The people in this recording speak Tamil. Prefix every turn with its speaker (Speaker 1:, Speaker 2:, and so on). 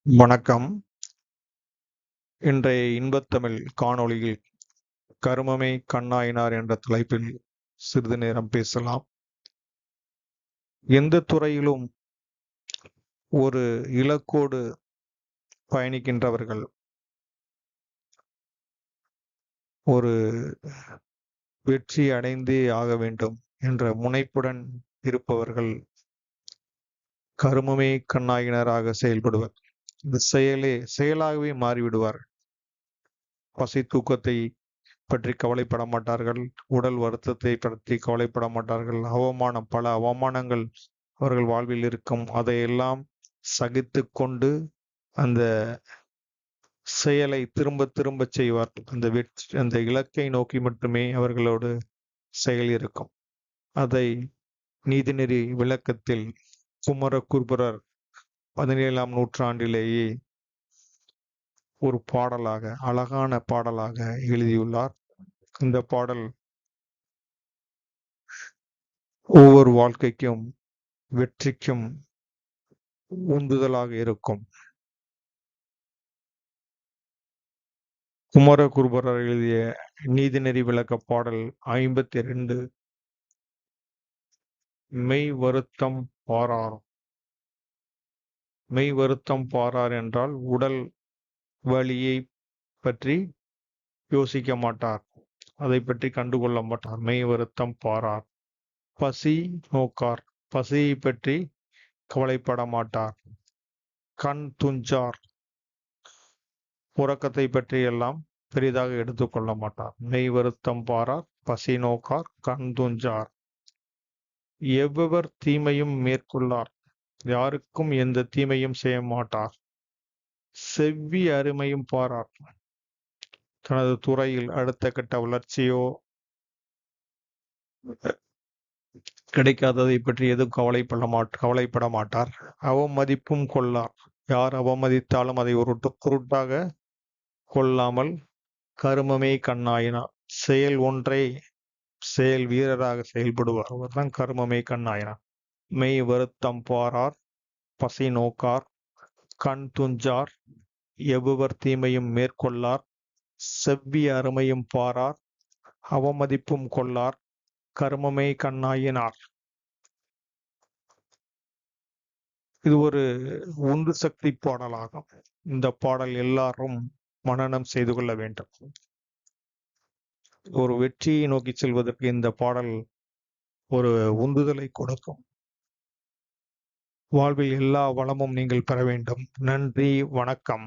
Speaker 1: வணக்கம். இன்றைய இன்பத்தமிழ் காணொளியில் கருமமே கண்ணாயினார் என்ற தலைப்பில் சிறிது நேரம் பேசலாம். எந்த துறையிலும் ஒரு இலக்கோடு பயணிக்கின்றவர்கள், ஒரு வெற்றி அடைந்தே ஆக வேண்டும் என்ற முனைப்புடன் இருப்பவர்கள் கருமமே கண்ணாயினராக செயல்படுவர். இந்த செயலாகவே மாறிவிடுவார். பசி தூக்கத்தை பற்றி கவலைப்பட மாட்டார்கள். உடல் வருத்தத்தை பற்றி கவலைப்பட மாட்டார்கள். பல அவமானங்கள் அவர்கள் வாழ்வில் இருக்கும். அதையெல்லாம் சகித்து கொண்டு அந்த செயலை திரும்ப திரும்ப செய்வார். அந்த இலக்கை நோக்கி மட்டுமே அவர்களோடு செயல் இருக்கும். அதை நீதிநெறி விளக்கத்தில் குமரகுருபரர் 17ஆம் நூற்றாண்டிலேயே ஒரு பாடலாக, அழகான பாடலாக எழுதியுள்ளார். இந்த பாடல் ஒவ்வொரு வாழ்க்கைக்கும் வெற்றிக்கும் உந்துதலாக இருக்கும். குமரகுருபரர் எழுதிய நீதிநெறி விளக்க பாடல் 52. மெய் வருத்தம் பாரார். மெய் வருத்தம் பாரார் என்றால் உடல் வலியை பற்றி யோசிக்க மாட்டார், அதை பற்றி கண்டுகொள்ள மாட்டார். மெய் வருத்தம் பாரார். பசி நோக்கார், பசியை பற்றி கவலைப்பட மாட்டார். கண் துஞ்சார், உறக்கத்தை பற்றி எல்லாம் பெரிதாக எடுத்துக்கொள்ள மாட்டார். மெய் வருத்தம் பாரார், பசி நோக்கார், கண் துஞ்சார். எவ்வவர் தீமையும் மேற்கொள்ளார், யாருக்கும் எந்த தீமையும் செய்ய மாட்டார். செவ்வி அருமையும் பாரார், தனது துறையில் அடுத்த கட்ட வளர்ச்சியோ கிடைக்காததை பற்றி எதுவும் கவலைப்பட மாட்டார். அவமதிப்பும் கொள்ளார், யார் அவமதித்தாலும் அதை ஒரு பொருட்டாக கொள்ளாமல் கருமமே கண்ணாயினார், செயல் வீரராக செயல்படுவார். அவர்தான் கருமமே கண்ணாயினார். மெய் வருத்தம் பாரார், பசி நோக்கார், கண் துஞ்சார், எவ்வவர் தீமையும் மேற்கொள்ளார், செவ்விய அருமையும் பாரார், அவமதிப்பும் கொள்ளார், கருமமே கண்ணாயினார். இது ஒரு உந்து சக்தி பாடலாகும். இந்த பாடல் எல்லாரும் மனனம் செய்து கொள்ள வேண்டும். ஒரு வெற்றியை நோக்கி செல்வதற்கு இந்த பாடல் ஒரு உந்துதலை கொடுக்கும். வாழ்வில் எல்லா வளமும் நீங்கள் பெற வேண்டும். நன்றி, வணக்கம்.